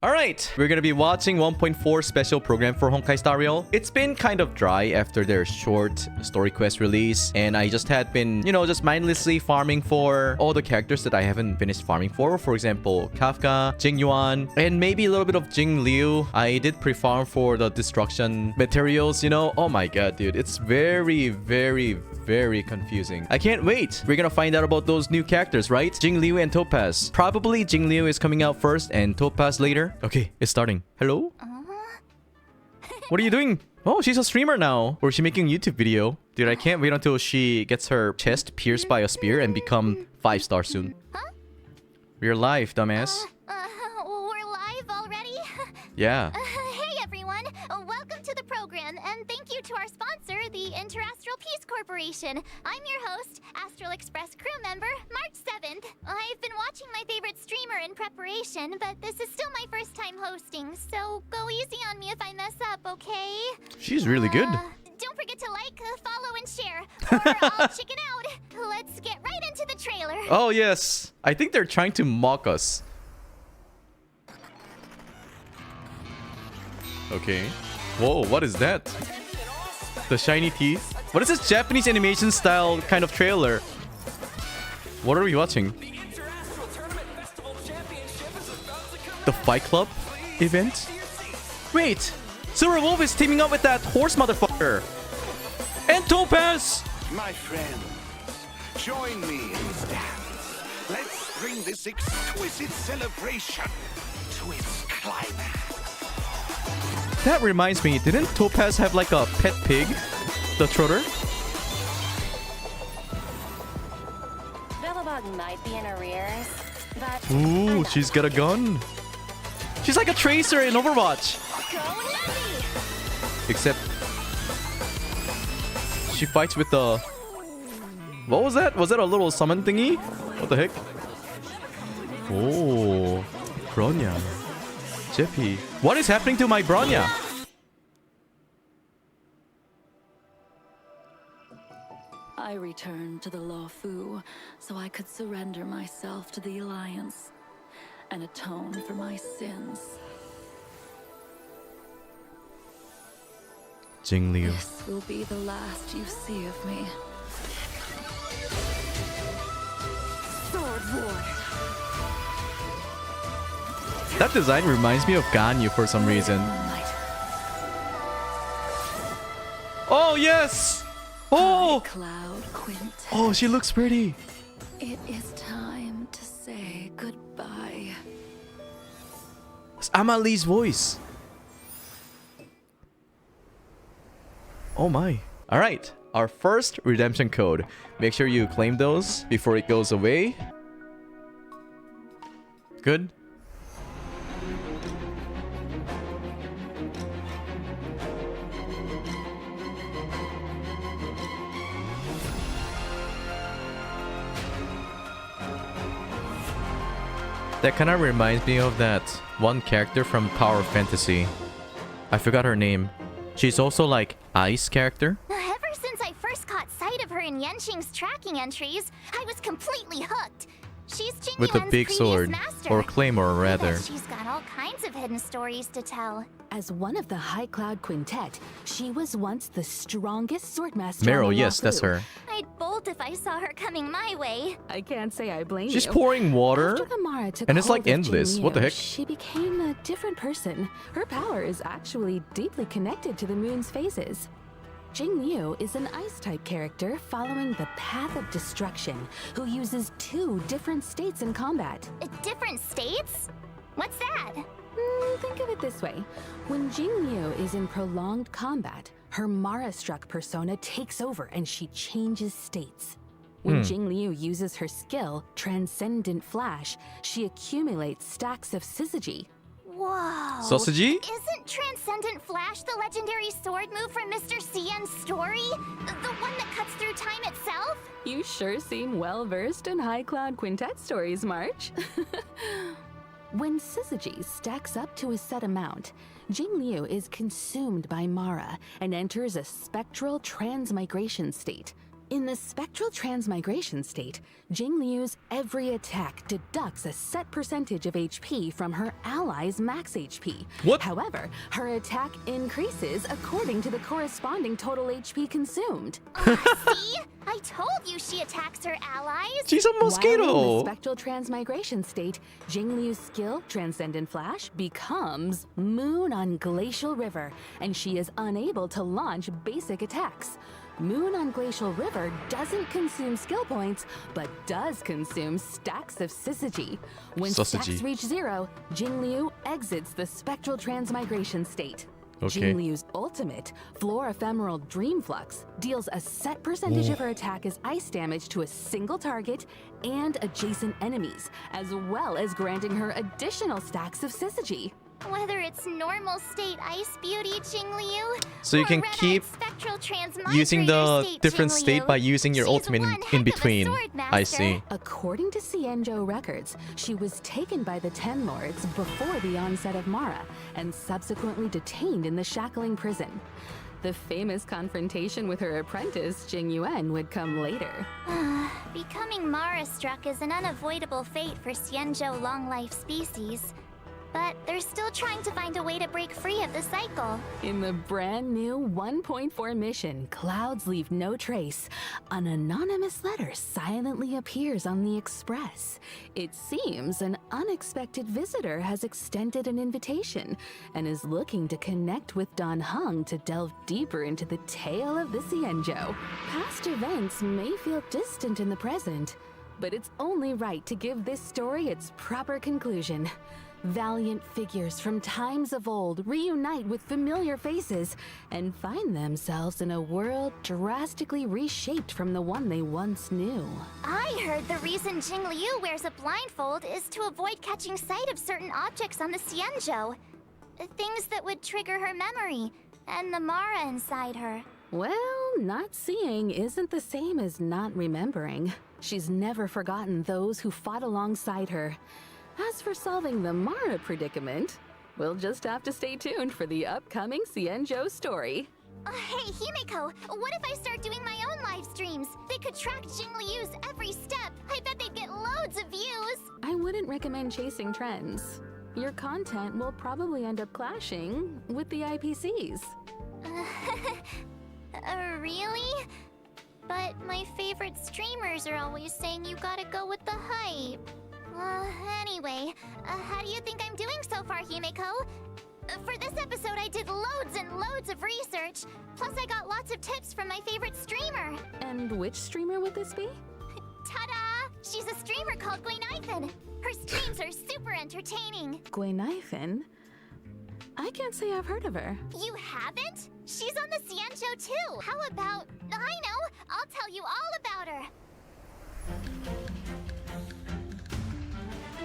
Alright, we're gonna be watching 1.4 special program for Honkai Star Rail. It's been kind of dry after their short story quest release, and I just had been, just mindlessly farming for all the characters that I haven't finished farming for. For example, Kafka, Jing Yuan, and maybe a little bit of Jing Liu. I did pre-farm for the destruction materials, Oh my god, dude. It's very, very, very confusing. I can't wait. We're gonna find out about those new characters, right? Jing Liu and Topaz. Probably Jing Liu is coming out first and Topaz later. Okay, it's starting. Hello? What are you doing? Oh, she's a streamer now. Or is she making a YouTube video? Dude, I can't wait until she gets her chest pierced by a spear and become 5-star soon. We're live, dumbass. We're live already? Yeah. Hey everyone, welcome to the program, and thank you to our sponsor, the Interastral Peace Corporation. I'm your host, Astral Express crew member, March 7th. I've been watching my favorite streamer in preparation, but this is still my first time hosting, so go easy on me if I mess up, okay? She's really good. Don't forget to like, follow, and share, or I'll chicken out. Let's get right into the trailer. Oh, yes. I think they're trying to mock us. Okay. Whoa, what is that? The shiny teeth? What is this Japanese animation style kind of trailer? What are we watching? The Fight Club event? Wait! Silver Wolf is teaming up with that horse motherfucker! And Topaz! My friends, join me in this dance. Let's bring this exquisite celebration to its climax. That reminds me, didn't Topaz have like a pet pig? The trotter? Billabug might be in arrears, but... Ooh, she's got a gun. She's like a tracer in Overwatch. Go heavy! Except... she fights with the... What was that? Was that a little summon thingy? What the heck? Oh, Bronya. Jeffy. What is happening to my Bronya? I returned to the Law Fu so I could surrender myself to the Alliance and atone for my sins. Jing Liu. This will be the last you see of me. Sword War! That design reminds me of Ganyu for some reason. Oh, yes! Oh! Cloud Quintet. Oh, she looks pretty. It is time to say goodbye. It's Amalie's voice. Oh my. Alright, our first redemption code. Make sure you claim those before it goes away. Good. That kind of reminds me of that one character from Power Fantasy. I forgot her name. She's also like Ice character. Ever since I first caught sight of her in Yenshing's tracking entries, I was completely hooked. She's Jing With a Yuan's big previous sword. master. Or claymore, I bet rather. she's got all kinds of hidden stories to tell. As one of the High Cloud Quintet, she was once the strongest swordmaster. Meryl, yes, that's her. I'd bolt if I saw her coming my way. I can't say I blame She's you. pouring water. After the Mara took And it's like hold of Jing endless. What the Liu, heck? She became a different person. Her power is actually deeply connected to the moon's phases. Jing Liu is an ice-type character following the path of destruction, who uses 2 different states in combat. Different states? What's that? Think of it this way. When Jing Liu is in prolonged combat, her Mara-struck persona takes over and she changes states. When Jing Liu uses her skill, Transcendent Flash, she accumulates stacks of syzygy. Whoa. Sausagey? Isn't Transcendent Flash the legendary sword move from Mr. CN's story? The one that cuts through time itself? You sure seem well-versed in High Cloud Quintet stories, March. When syzygy stacks up to a set amount, Jing Liu is consumed by Mara and enters a spectral transmigration state. In the spectral transmigration state, Jingliu's every attack deducts a set percentage of HP from her ally's max HP. What? However, her attack increases according to the corresponding total HP consumed. See? I told you she attacks her allies. She's a While in mosquito. the spectral transmigration state, Jingliu's skill, Transcendent Flash, becomes Moon on Glacial River, and she is unable to launch basic attacks. Moon on Glacial River doesn't consume skill points, but does consume stacks of syzygy. When stacks Syzygy. reach 0, Jingliu exits the spectral transmigration state. Okay. Jingliu's ultimate, Floor Ephemeral Dream Flux, deals a set percentage of her attack as ice damage to a single target and adjacent enemies, as well as granting her additional stacks of syzygy. Whether it's normal state Ice Beauty Jingliu, So you or can red-eyed keep spectral using the transmigrator state different Jingliu, state by using your she's ultimate one in heck of a between. sword I master. see. According to Xianzhou records, she was taken by the Ten Lords before the onset of Mara and subsequently detained in the shackling prison. The famous confrontation with her apprentice, Jing Yuan, would come later. Becoming Mara-struck is an unavoidable fate for Xianzhou long-life species. But they're still trying to find a way to break free of the cycle. In the brand new 1.4 mission, Clouds Leave No Trace, an anonymous letter silently appears on the Express. It seems an unexpected visitor has extended an invitation and is looking to connect with Dan Heng to delve deeper into the tale of the Xianzhou. Past events may feel distant in the present, but it's only right to give this story its proper conclusion. Valiant figures from times of old reunite with familiar faces and find themselves in a world drastically reshaped from the one they once knew. I heard the reason Jingliu wears a blindfold is to avoid catching sight of certain objects on the Xianzhou. Things that would trigger her memory and the Mara inside her. Well, not seeing isn't the same as not remembering. She's never forgotten those who fought alongside her. As for solving the Mara predicament, we'll just have to stay tuned for the upcoming Xianzhou story. Hey, Himeko, what if I start doing my own live streams? They could track Jingliu's every step. I bet they'd get loads of views. I wouldn't recommend chasing trends. Your content will probably end up clashing with the IPCs. Really? But my favorite streamers are always saying you gotta go with the hype. Anyway, how do you think I'm doing so far, Himeko? For this episode, I did loads and loads of research. Plus, I got lots of tips from my favorite streamer. And which streamer would this be? Ta-da! She's a streamer called Gwenithan. Her streams are super entertaining. Gwenithan? I can't say I've heard of her. You haven't? She's on the Xianzhou too. How about... I know! I'll tell you all about her.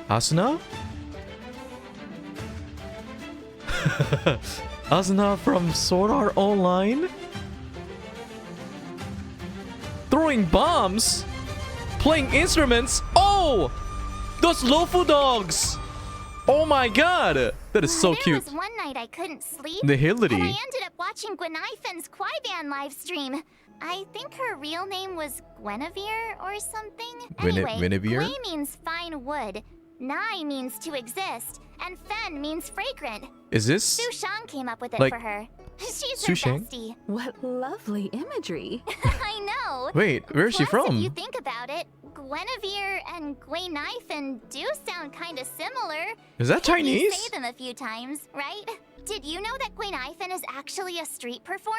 Asuna? Asuna from Sword Art Online? Throwing bombs? Playing instruments? Oh! Those Lofu dogs! Oh my god! That is so cute. There was one night I couldn't sleep. The Hillity. And I ended up watching Gwenithan's Kwaiban live stream. I think her real name was Guinevere or something. Anyway, Guinevere? Gui means fine wood, Nai means to exist, and Fen means fragrant. Is this? Su Shang came up with it like for her. She's Su her Shang? bestie. What lovely imagery. I know. Wait, where is she Plus, from? if you think about it, Guinevere and Gwenithan do sound kind of similar. Is that You Chinese? say them a few times, right? Did you know that Gwenithan is actually a street performer?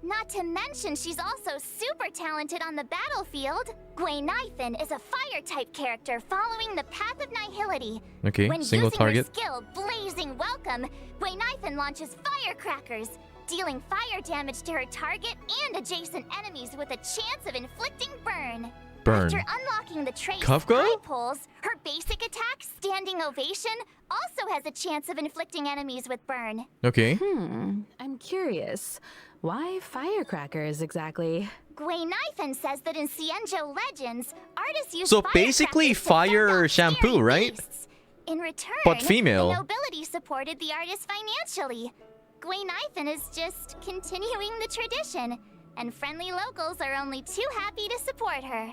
Not to mention she's also super talented on the battlefield. Gwenithan is a fire-type character following the path of nihility. Okay, When single using target. her skill, Blazing Welcome, Gwenithan launches firecrackers, dealing fire damage to her target and adjacent enemies with a chance of inflicting burn. Burn. After unlocking the trait Kafka? Sky Pulse, her basic attack, Standing Ovation, also has a chance of inflicting enemies with burn. Okay. I'm curious. Why firecrackers exactly? Gwenithan says that in Xianzhou legends, artists use So basically firecrackers to fire fend off shampoo, scary right? beasts. In return, But female. the nobility supported the artist financially. Gwenithan is just continuing the tradition. and friendly locals are only too happy to support her.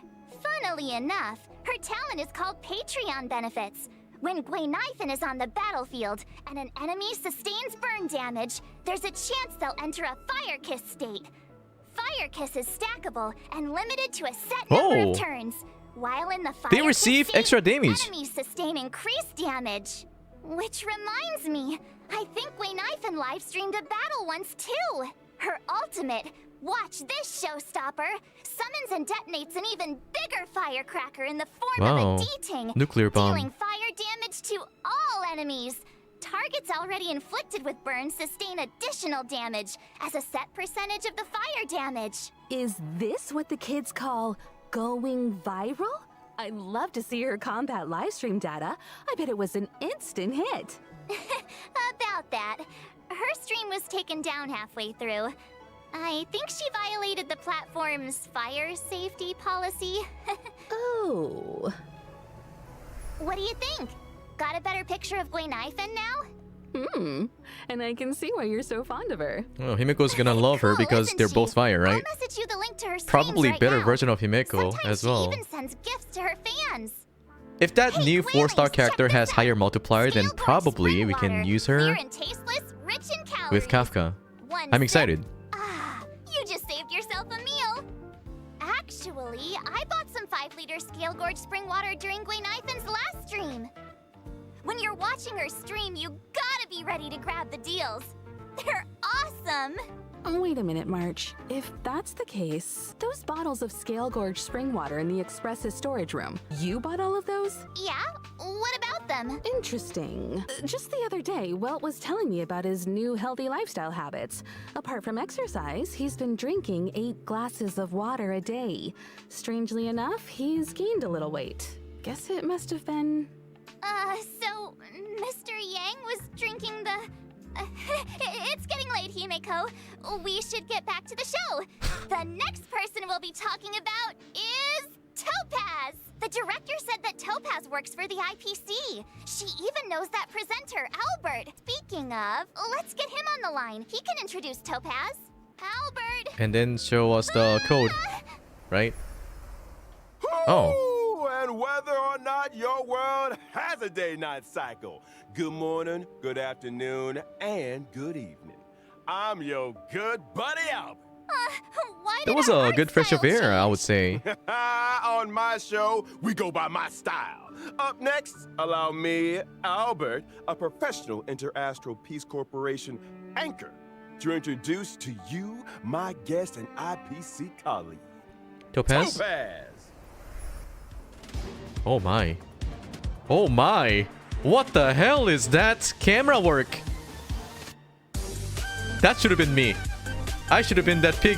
Funnily enough, her talent is called Patreon benefits. When Gwaynaifen is on the battlefield and an enemy sustains burn damage, there's a chance they'll enter a Fire Kiss state. Fire Kiss is stackable and limited to a set number of turns. While in the Fire They Kiss receive state, extra damage. enemies sustain increased damage. Which reminds me, I think Gwaynaifen live-streamed a battle once too. Her ultimate, watch this showstopper, summons and detonates an even bigger firecracker in the form of Wow. a D-Ting, Nuclear bomb. dealing fire damage to all enemies. Targets already inflicted with burns sustain additional damage as a set percentage of the fire damage. Is this what the kids call going viral? I'd love to see her combat livestream data. I bet it was an instant hit. About that, her stream was taken down halfway through. I think she violated the platform's fire safety policy. Oh. What do you think? Got a better picture of Gwaynaifen now? And I can see why you're so fond of her. Oh, Himiko's gonna love her Cool, because isn't they're she? both fire, right? I'll message you the link to her streams Probably right better now. version of Himiko Sometimes as well. she even sends gifts to her fans. If that Hey, new Clarice, 4-star check character this has out. higher multiplier, then Scale Gorge probably spring we can water, use clear her and tasteless, rich in calories. with Kafka. One I'm sip. excited. Ah, you just saved yourself a meal. Actually, I bought some 5-liter Scale Gorge spring water during Gwaynifen's last stream. When you're watching her stream, you gotta be ready to grab the deals. They're awesome. Wait a minute, March. If that's the case, those bottles of Scale Gorge spring water in the Express's storage room, you bought all of those? Yeah? What about them? Interesting. Just the other day, Welt was telling me about his new healthy lifestyle habits. Apart from exercise, he's been drinking 8 glasses of water a day. Strangely enough, he's gained a little weight. Guess it must have been... So Mr. Yang was drinking the... it's getting late, Himeko. We should get back to the show. The next person we'll be talking about is Topaz. The director said that Topaz works for the IPC. She even knows that presenter, Albert. Speaking of, let's get him on the line. He can introduce Topaz. Albert! And then show us the code, right? Oh. And whether or not your world has a day-night cycle, good morning, good afternoon, and good evening. I'm your good buddy Albert. Why That did was our a art good fresh style of air, I change? would say. On my show, we go by my style. Up next, allow me, Albert, a professional Interastral Peace Corporation anchor, to introduce to you my guest and IPC colleague, Topaz? Topaz. Oh my. Oh my. What the hell is that camera work? That should have been me. I should have been that pig.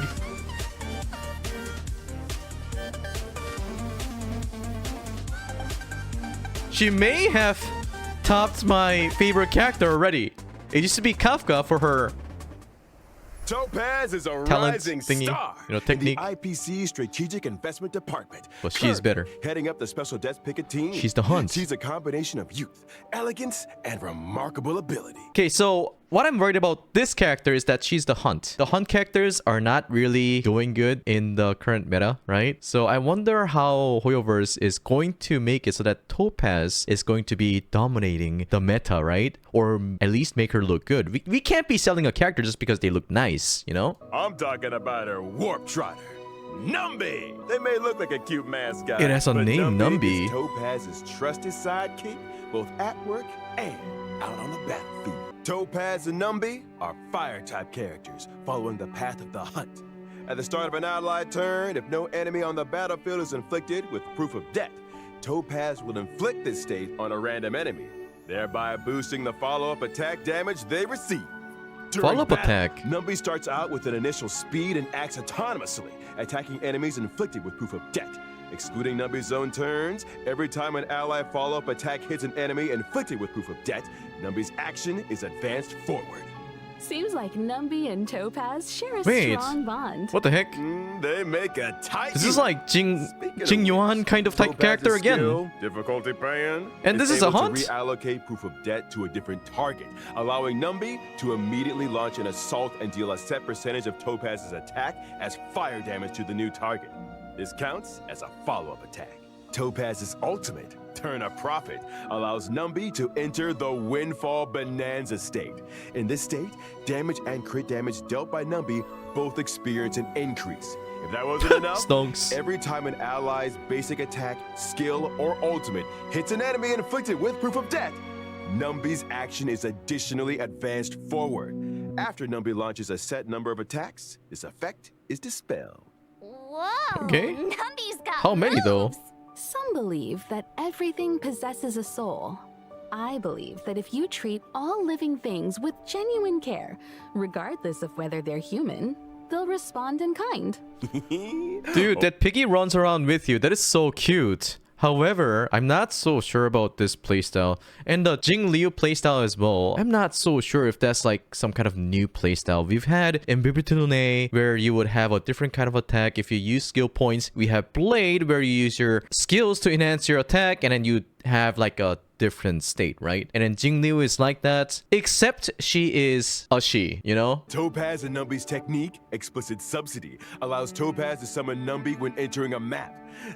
She may have topped my favorite character already. It used to be Kafka for her Topaz is a talent rising thingy, star technique. in the IPC Strategic Investment Department. But she's better. Heading up the Special Desk Picket team. She's the Hunt. She's a combination of youth, elegance, and remarkable ability. Okay, so what I'm worried about this character is that she's the Hunt. The Hunt characters are not really doing good in the current meta, right? So I wonder how Hoyoverse is going to make it so that Topaz is going to be dominating the meta, right? Or at least make her look good. We can't be selling a character just because they look nice, you know? I'm talking about her Warp Trotter, Numby. They may look like a cute mascot. It has a but name, Numby. is Topaz's trusted sidekick, both at work and out on the battlefield. Topaz and Numby are fire-type characters following the path of the hunt. At the start of an allied turn, if no enemy on the battlefield is inflicted with proof of death, Topaz will inflict this state on a random enemy, thereby boosting the follow-up attack damage they receive. During Follow-up battle, attack? Numby starts out with an initial speed and acts autonomously, attacking enemies inflicted with proof of death. Excluding Numby's own turns, every time an ally follow-up attack hits an enemy inflicted with proof of death, Numby's action is advanced forward. Seems like Numby and Topaz share a Wait. strong bond. What the heck? They make a tight. This is like Jing Yuan kind of type Topaz's character again. skill, difficulty paying. And this is is a able hunt? to reallocate proof of debt to a different target, allowing Numby to immediately launch an assault and deal a set percentage of Topaz's attack as fire damage to the new target. This counts as a follow-up attack. Topaz's ultimate, Turn a Profit, allows Numby to enter the Windfall Bonanza state. In this state, damage and crit damage dealt by Numby both experience an increase. If that wasn't enough, Stonks. every time an ally's basic attack, skill, or ultimate hits an enemy inflicted with proof of death, Numby's action is additionally advanced forward. After Numby launches a set number of attacks, this effect is dispelled. Whoa! Okay. Numby's got How many though? moves. Some believe that everything possesses a soul. I believe that if you treat all living things with genuine care, regardless of whether they're human, they'll respond in kind. Dude, that piggy runs around with you. That is so cute. However, I'm not so sure about this playstyle. And the Jing Liu playstyle as well. I'm not so sure if that's like some kind of new playstyle. We've had Imbibitune, where you would have a different kind of attack if you use skill points. We have Blade, where you use your skills to enhance your attack, and then you have like a different state, right? And then Jing Liu is like that, except she is a she, you know? Topaz and Numby's technique, Explicit Subsidy, allows Topaz to summon Numby when entering a map.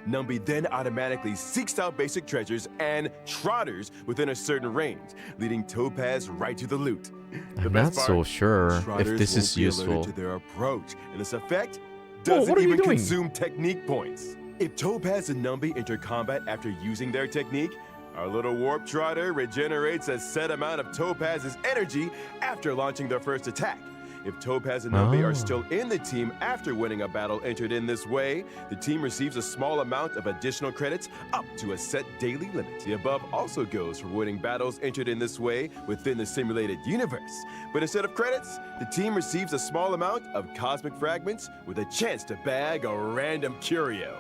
Numby then automatically seeks out basic treasures and trotters within a certain range, leading Topaz right to the loot. The I'm best not so part, sure if trotters this won't is be alerted useful. to their approach, and this effect Whoa, doesn't what are you even doing? consume technique points. If Topaz and Numby enter combat after using their technique, our little warp trotter regenerates a set amount of Topaz's energy after launching their first attack. If Topaz and Numby are still in the team after winning a battle entered in this way, the team receives a small amount of additional credits up to a set daily limit. The above also goes for winning battles entered in this way within the simulated universe. But instead of credits, the team receives a small amount of cosmic fragments with a chance to bag a random curio.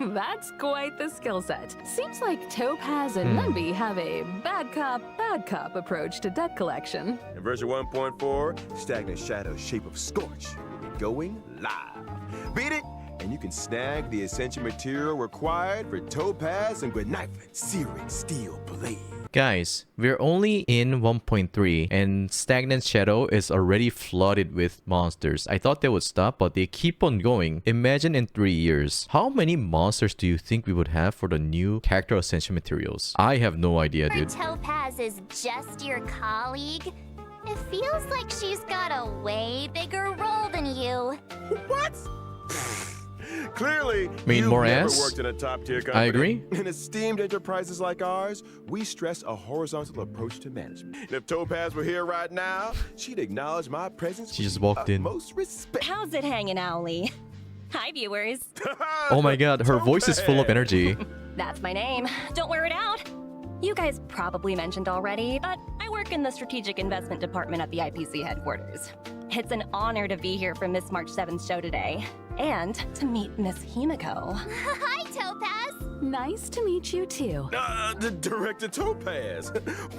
That's quite the skill set. Seems like Topaz and Numby have a bad cop approach to debt collection. In version 1.4, Stagnant Shadow's Shape of Scorch will be going live. Beat it, and you can snag the essential material required for Topaz and Gwenifin Searing Steel Blade. Guys, we're only in 1.3 and Stagnant Shadow is already flooded with monsters. I thought they would stop, but they keep on going. Imagine in 3 years. How many monsters do you think we would have for the new character ascension materials? I have no idea, dude. Topaz is just your colleague. It feels like she's got a way bigger role than you. What? Clearly, Mean you've more never ass? worked in a top-tier company. I agree. In esteemed enterprises like ours, we stress a horizontal approach to management. And if Topaz were here right now, she'd acknowledge my presence. She with just the walked in. utmost respect. How's it hanging, Owly? Hi, viewers. Oh my god, her voice is full of energy. That's my name. Don't wear it out. You guys probably mentioned already, but I work in the Strategic Investment Department at the IPC headquarters. It's an honor to be here for Miss March 7's show today, and to meet Miss Himiko. Hi, Topaz. Nice to meet you too. Director Topaz,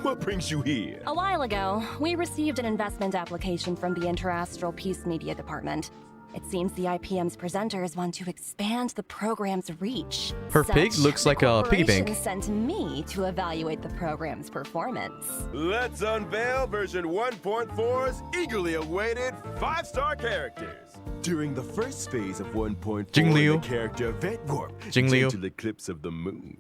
what brings you here? A while ago, we received an investment application from the Interastral Peace Media Department. It seems the IPM's presenters want to expand the program's reach. Her pig Such, looks like the a piggy bank. corporation sent me to evaluate the program's performance. Let's unveil version 1.4's eagerly awaited 5-star characters. During the first phase of 1.4, Jing Liu. the character Event Warp, Jing Liu. gentle eclipse of the moon,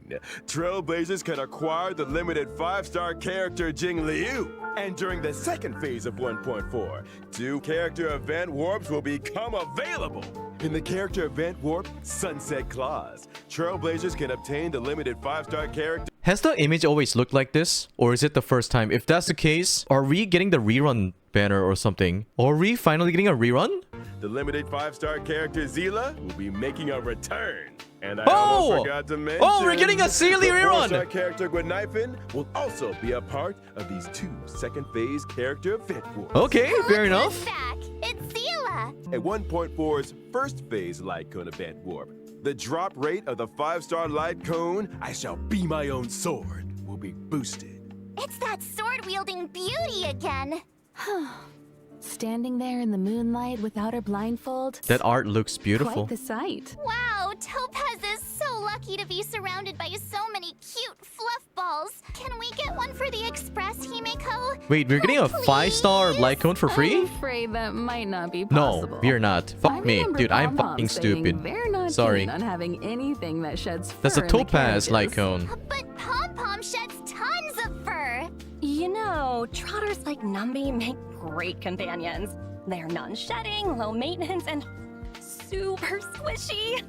Trailblazers can acquire the limited 5-star character Jing Liu. And during the second phase of 1.4, 2 character Event Warps will become available. In the character Event Warp Sunset Clause, Trailblazers can obtain the limited 5-star character. Has the image always looked like this? Or is it the first time? If that's the case, are we getting the rerun banner or something? Are we finally getting a rerun? The limited 5-star character Zila will be making a return. And I Oh! almost forgot to mention... Oh, we're getting a Sealy the rerun! 4-star character Gwenifin will also be a part of these 2 second phase character event warps. Okay, fair Look enough. who's back. It's Zila. At 1.4's first phase light cone event warp, the drop rate of the 5-star light cone, I shall be my own sword, will be boosted. It's that sword-wielding beauty again. standing there in the moonlight without her blindfold. That art looks beautiful. Quite the sight. Wow, Topaz is so lucky to be surrounded by so many cute fluff balls. Can we get one for the Express, Himeko? Wait, we're getting a 5-star light cone for free? I'm afraid that might not be No, possible. we're not. I Fuck me. remember Dude, I'm Pom-Pom fucking saying stupid. They're not Sorry. keen on having anything that sheds fur. That's a in the topaz light carriages. cone. But Pom-Pom sheds tons of fur. You know, trotters like Numby make great companions. They're non-shedding, low maintenance, and super squishy.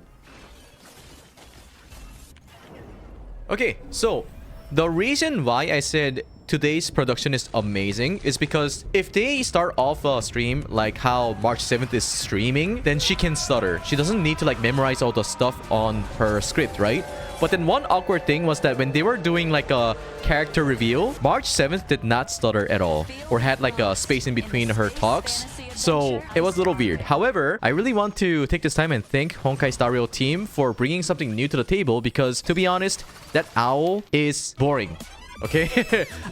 Okay, so the reason why I said today's production is amazing is because if they start off a stream like how March 7th is streaming, then she can stutter. She doesn't need to like memorize all the stuff on her script, right? But then one awkward thing was that when they were doing like a character reveal, March 7th did not stutter at all or had like a space in between her talks. So it was a little weird. However, I really want to take this time and thank Honkai Star Rail team for bringing something new to the table because to be honest, that owl is boring. Okay,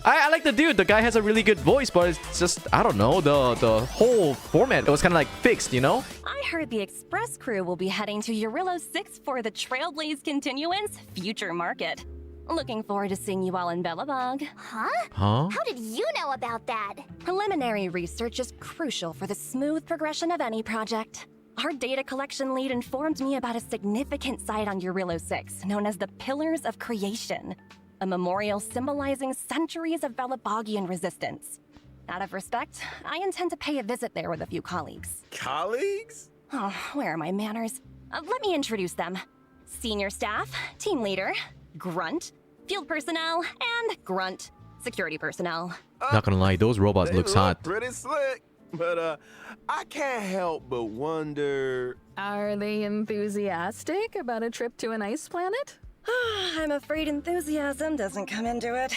I like the dude. The guy has a really good voice, but it's just, I don't know, the whole format, it was kind of like fixed, you know? I heard the Express crew will be heading to Eurillo 6 for the Trailblaze Continuance Future Market. Looking forward to seeing you all in Belobog. Huh? Huh? How did you know about that? Preliminary research is crucial for the smooth progression of any project. Our data collection lead informed me about a significant site on Eurillo 6 known as the Pillars of Creation, a memorial symbolizing centuries of Belabogian resistance. Out of respect, I intend to pay a visit there with a few colleagues. Colleagues? Oh, where are my manners? Let me introduce them. Senior staff, team leader, grunt, field personnel, and grunt, security personnel. Not gonna lie, those robots They looks hot. pretty slick. But I can't help but wonder... Are they enthusiastic about a trip to an ice planet? I'm afraid enthusiasm doesn't come into it.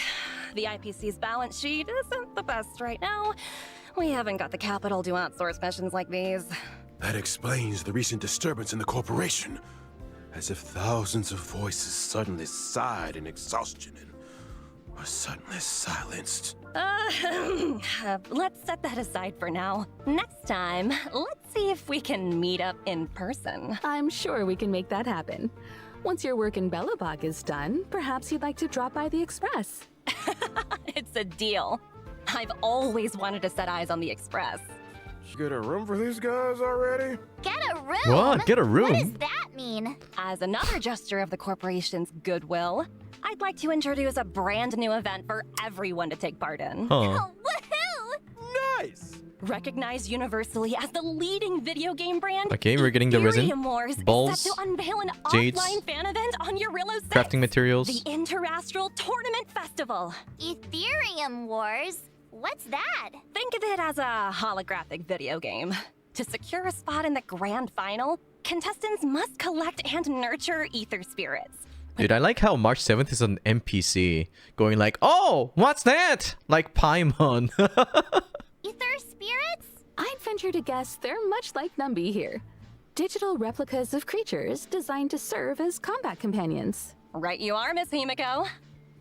The IPC's balance sheet isn't the best right now. We haven't got the capital to outsource missions like these. That explains the recent disturbance in the corporation. As if thousands of voices suddenly sighed in exhaustion and were suddenly silenced. Let's set that aside for now. Next time, let's see if we can meet up in person. I'm sure we can make that happen. Once your work in Belobog is done, perhaps you'd like to drop by the Express. It's a deal. I've always wanted to set eyes on the Express. You get a room for these guys already? Get a room? What? Get a What does room? that mean? As another gesture of the corporation's goodwill, I'd like to introduce a brand new event for everyone to take part in. Huh. Oh, woohoo! Nice! Recognized universally as the leading video game brand, Okay, we're getting the resin, Ethereum Wars balls, is set to unveil an jades, offline fan event on Eurillo 6, crafting materials. the Interastral Tournament Festival. Ethereum Wars? What's that? Think of it as a holographic video game. To secure a spot in the grand final, contestants must collect and nurture ether spirits. Dude, I like how March 7th is an NPC going like, oh, what's that? Like Paimon. Ether spirits? I'd venture to guess they're much like Numby here. Digital replicas of creatures designed to serve as combat companions. Right you are, Miss Himeko.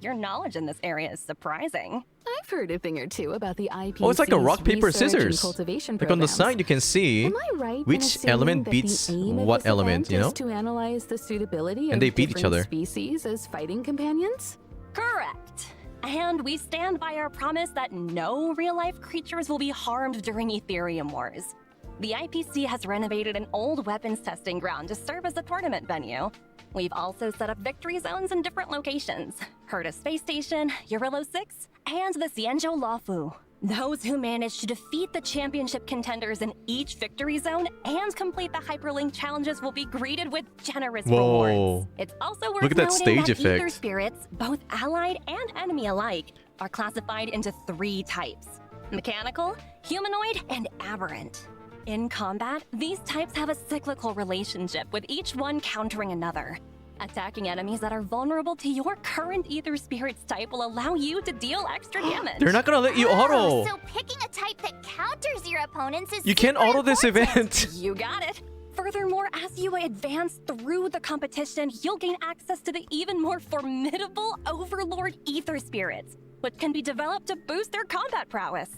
Your knowledge in this area is surprising. I've heard a thing or two about the IPC's Oh, it's like a rock, paper, research and scissors. cultivation Like on the programs. side, you can see Am I right in which assuming element that beats the aim of what this element, event you know? is to analyze the suitability And of they beat each different other. species as fighting companions? Correct. And we stand by our promise that no real-life creatures will be harmed during Ethereum Wars. The IPC has renovated an old weapons testing ground to serve as a tournament venue. We've also set up victory zones in different locations. Herta Space Station, Eurillo 6, and the Xianzhou Luofu. Those who manage to defeat the championship contenders in each victory zone and complete the hyperlink challenges will be greeted with generous Whoa. rewards. It's also worth Look at that noting stage that ether effect. spirits, both allied and enemy alike, are classified into 3 types: mechanical, humanoid, and aberrant. In combat, these types have a cyclical relationship, with each one countering another. Attacking enemies that are vulnerable to your current ether spirit's type will allow you to deal extra damage. They're not gonna let you Oh, auto. so picking a type that counters your opponents is You can't super auto this important. event. You got it. Furthermore, as you advance through the competition, you'll gain access to the even more formidable Overlord ether spirits. which can be developed to boost their combat prowess.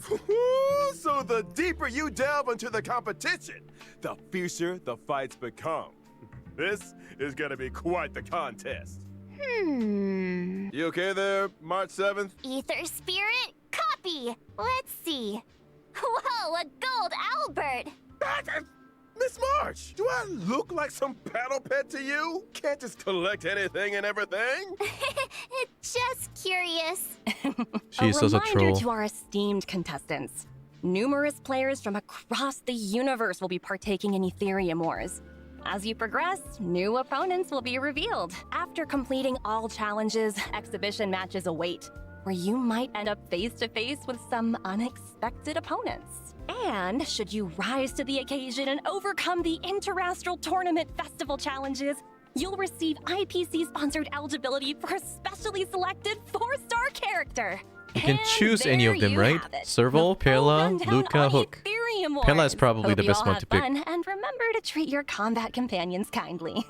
So the deeper you delve into the competition, the fiercer the fights become. This is gonna be quite the contest. You okay there, March 7th? Ether Spirit, copy. Let's see. Whoa, a gold Albert. Miss March, do I look like some battle pet to you? Can't just collect anything and everything? Just curious. She's such a reminder troll. to our esteemed contestants. Numerous players from across the universe will be partaking in Ethereum Wars. As you progress, new opponents will be revealed. After completing all challenges, exhibition matches await, where you might end up face-to-face with some unexpected opponents. And should you rise to the occasion and overcome the Interastral Tournament Festival challenges, you'll receive IPC-sponsored eligibility for a specially selected 4-star character. You can And choose any there of them, you right? have it. Serval, The full Pela, rundown Luca, on Hook. Ethereum Wars. Pela is probably Hope the you best all one have to pick. fun, and remember to treat your combat companions kindly.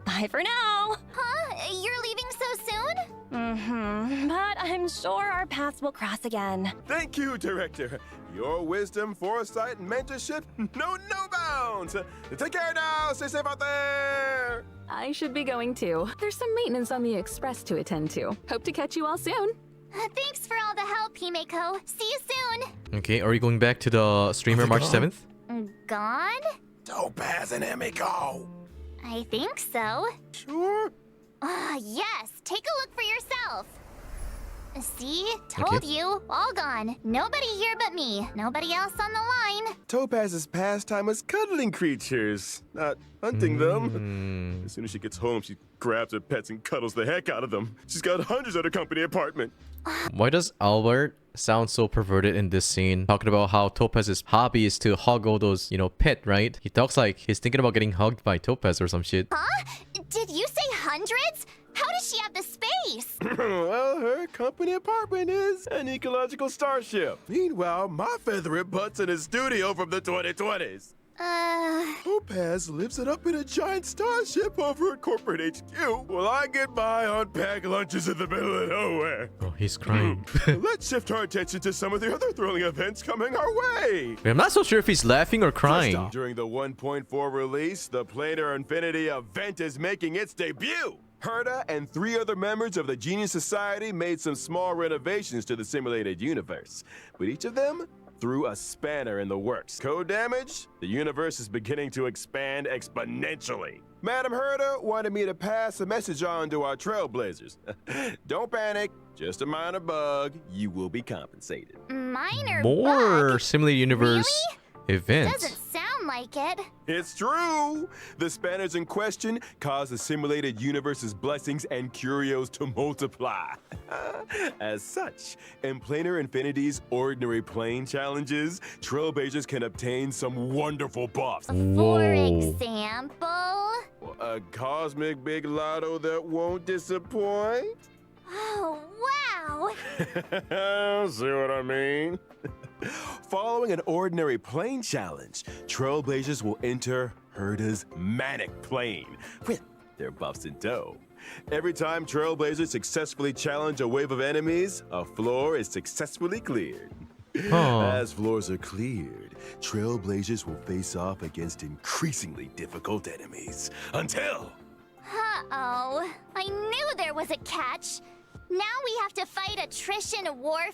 Bye for now. Huh? You're leaving so soon? But I'm sure our paths will cross again. Thank you, Director. Your wisdom, foresight, and mentorship know no bounds. Take care now. Stay safe out there. I should be going too. There's some maintenance on the Express to attend to. Hope to catch you all soon. Thanks for all the help, Himeko. See you soon. Okay, are you going back to the streamer March 7th? Gone? Topaz and Emiko. I think so. Sure. Yes. Take a look for yourself. See? Told you. All gone. Nobody here but me. Nobody else on the line. Topaz's pastime is cuddling creatures, not hunting them. As soon as she gets home, she grabs her pets and cuddles the heck out of them. She's got hundreds at her company apartment. Why does Albert sound so perverted in this scene? Talking about how Topaz's hobby is to hug all those, pet, right? He talks like he's thinking about getting hugged by Topaz or some shit. Huh? Did you say hundreds? How does she have the space? Well, her company apartment is an ecological starship. Meanwhile, my feathered butt's in his studio from the 2020s. Topaz lives it up in a giant starship over at corporate HQ, while I get by on packed lunches in the middle of nowhere. Oh, he's crying. Let's shift our attention to some of the other thrilling events coming our way. I'm not so sure if he's laughing or First crying. off, during the 1.4 release, the Planar Infinity event is making its debut. Herta and 3 other members of the Genius Society made some small renovations to the simulated universe, but each of them threw a spanner in the works. Code damage? The universe is beginning to expand exponentially. Madam Herta wanted me to pass a message on to our trailblazers. Don't panic, just a minor bug. You will be compensated. Minor More bug? Simulated Universe events. Doesn't sound like it. It's true! The spanners in question cause the simulated universe's blessings and curios to multiply. As such, in Planar Infinity's Ordinary Plane challenges, trailblazers can obtain some wonderful buffs. For Whoa. example? A cosmic big lotto that won't disappoint? Oh, wow. See what I mean? Following an Ordinary Plane challenge, trailblazers will enter Herta's Manic Plane with their buffs in tow. Every time trailblazers successfully challenge a wave of enemies, a floor is successfully cleared. As floors are cleared, trailblazers will face off against increasingly difficult enemies until... Uh-oh. I knew there was a catch. Now we have to fight attrition warfare?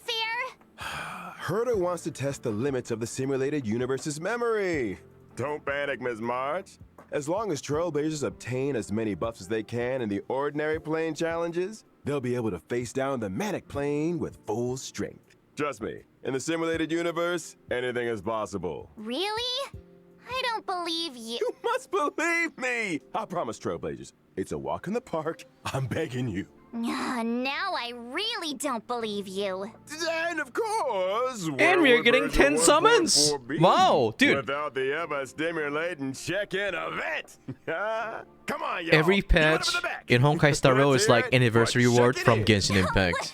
Herta wants to test the limits of the simulated universe's memory. Don't panic, Ms. March. As long as trailblazers obtain as many buffs as they can in the Ordinary Plane challenges, they'll be able to face down the Manic Plane with full strength. Trust me, in the simulated universe, anything is possible. Really? I don't believe you. You must believe me! I promise, trailblazers. It's a walk in the park. I'm begging you. Now I really don't believe you. And of course, And we are getting 10 summons. Wow, dude. Without the ever stimulating check-in event. Come on, y'all. Every Give it up patch in the back. in Honkai Star Rail is like anniversary Check reward it from in. Genshin Impact.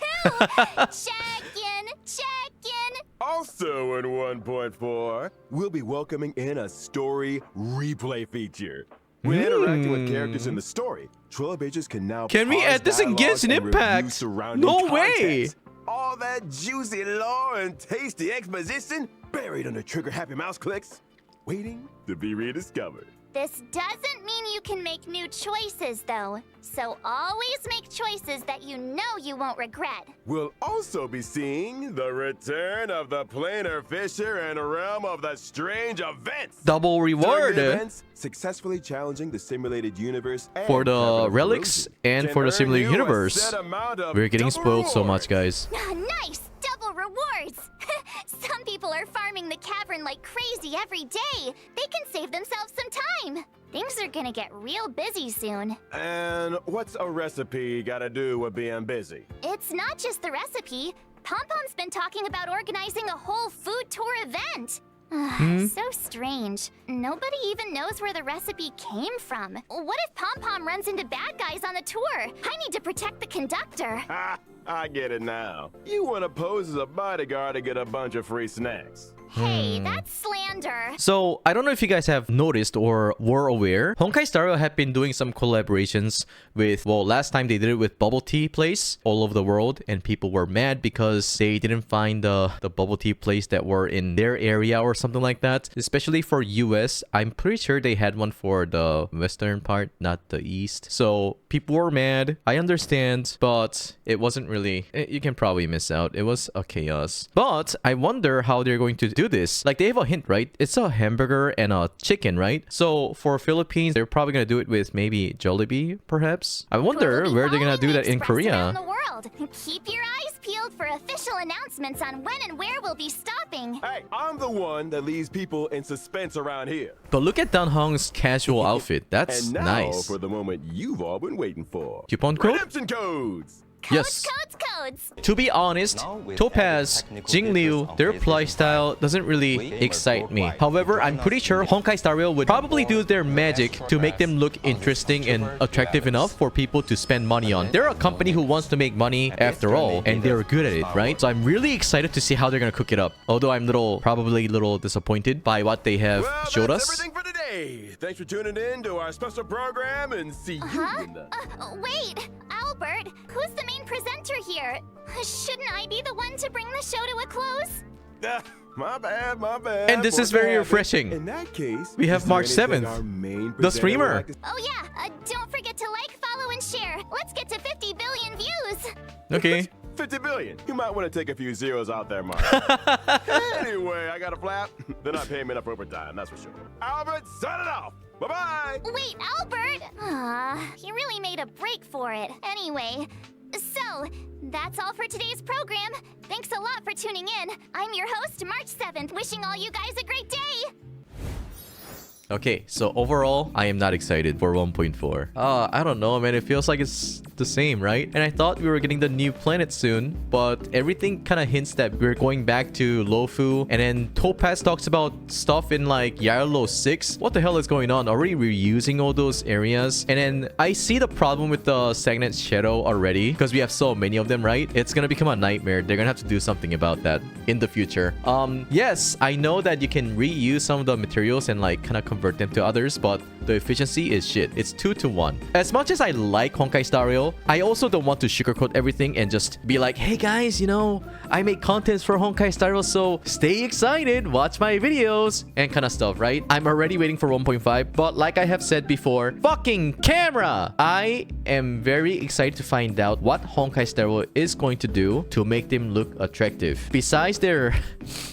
Check in. Also in 1.4, we'll be welcoming in a story replay feature. When interacting with characters in the story, trailblazers can now Can we pause add this in dialogue Genshin and review Impact? surrounding No way! context. all that juicy lore and tasty exposition buried under trigger-happy mouse clicks, waiting to be rediscovered. This doesn't mean you can make new choices, though. So always make choices that you know you won't regret. We'll also be seeing the return of the planar fisher and realm of the strange events. Double reward During the events, successfully challenging the simulated universe and for the capital relics illusion and can for the earn simulated you a universe. set amount of We're getting double spoiled so much, rewards. guys. Nice! Double rewards! Some people are farming the cavern like crazy every day. They can save themselves some time. Things are gonna get real busy soon. And what's a recipe gotta do with being busy? It's not just the recipe. Pom-Pom's been talking about organizing a whole food tour event. So strange. Nobody even knows where the recipe came from. What if Pom-Pom runs into bad guys on the tour? I need to protect the conductor. Ha! I get it now. You want to pose as a bodyguard to get a bunch of free snacks. Hey, that's slander. So, I don't know if you guys have noticed or were aware, Honkai Star Rail have been doing some collaborations with, well, last time they did it with bubble tea place all over the world, and people were mad because they didn't find the bubble tea place that were in their area or something like that. Especially for US, I'm pretty sure they had one for the western part, not the east. So, people were mad. I understand, but it wasn't really, you can probably miss out. It was a chaos. But I wonder how they're going to do this. Like, they have a hint, right? It's a hamburger and a chicken, right? So for Philippines, they're probably gonna do it with maybe Jollibee, perhaps. I wonder We'll be where they're gonna do following that in Express around Korea. the world. Keep your eyes peeled for official announcements on when and where we'll be stopping. Hey, I'm the one that leaves people in suspense around here. But look at Dan Hong's casual outfit. That's And now nice. for the moment you've all been waiting for. Coupon code? Redemption codes! Yes. Codes. To be honest, Topaz, Jingliu, their playstyle doesn't really excite me. However, I'm pretty sure Honkai Star Rail would probably do their magic to make them look interesting and attractive enough for people to spend money on. They're a company who wants to make money after all, and they're good at it, right? So I'm really excited to see how they're gonna cook it up. Although I'm probably a little disappointed by what they have Well, showed that's us. everything for today. Thanks for tuning in to our special program and see you in the... Wait, Albert, who's the main presenter here? Shouldn't I be the one to bring the show to a close? My bad, my bad. And this is Force very habit. refreshing. In that case, We have is there March anything 7th, our main the presenter streamer. would like to- Oh yeah, don't forget to like, follow, and share. Let's get to 50 billion views. Okay. 50 billion. You might want to take a few zeros out there, Mark. Anyway, I got a flap. They're not paying me enough overtime, that's for sure. Albert, sign it off. Bye-bye. Wait, Albert! He really made a break for it. Anyway, so, that's all for today's program. Thanks a lot for tuning in. I'm your host, March 7th, wishing all you guys a great day! Okay, so overall, I am not excited for 1.4. I don't know, man. It feels like it's the same, right? And I thought we were getting the new planet soon, but everything kind of hints that we're going back to Lofu. And then Topaz talks about stuff in like Yarlo 6. What the hell is going on? Already reusing all those areas. And then I see the problem with the Stagnant Shadow already, because we have so many of them, right? It's gonna become a nightmare. They're gonna have to do something about that in the future. Yes, I know that you can reuse some of the materials and like kind of convert them to others, but the efficiency is shit. It's 2 to 1. As much as I like Honkai Star Rail, I also don't want to sugarcoat everything and just be like, hey guys, you know, I make contents for Honkai Star Rail, so stay excited, watch my videos, and kind of stuff, right? I'm already waiting for 1.5, but like I have said before, fucking camera! I am very excited to find out what Honkai Star Rail is going to do to make them look attractive. Besides their...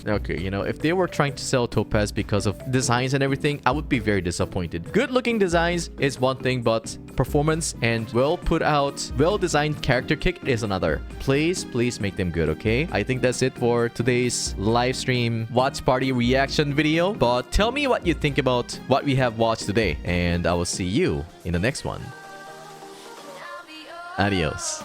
okay, you know, if they were trying to sell Topaz because of designs and everything, I would be very disappointed. Good looking designs is one thing, but performance and well put out, well designed character kit is another. Please make them good, okay? I think that's it for today's live stream watch party reaction video. But tell me what you think about what we have watched today, and I will see you in the next one. Adios.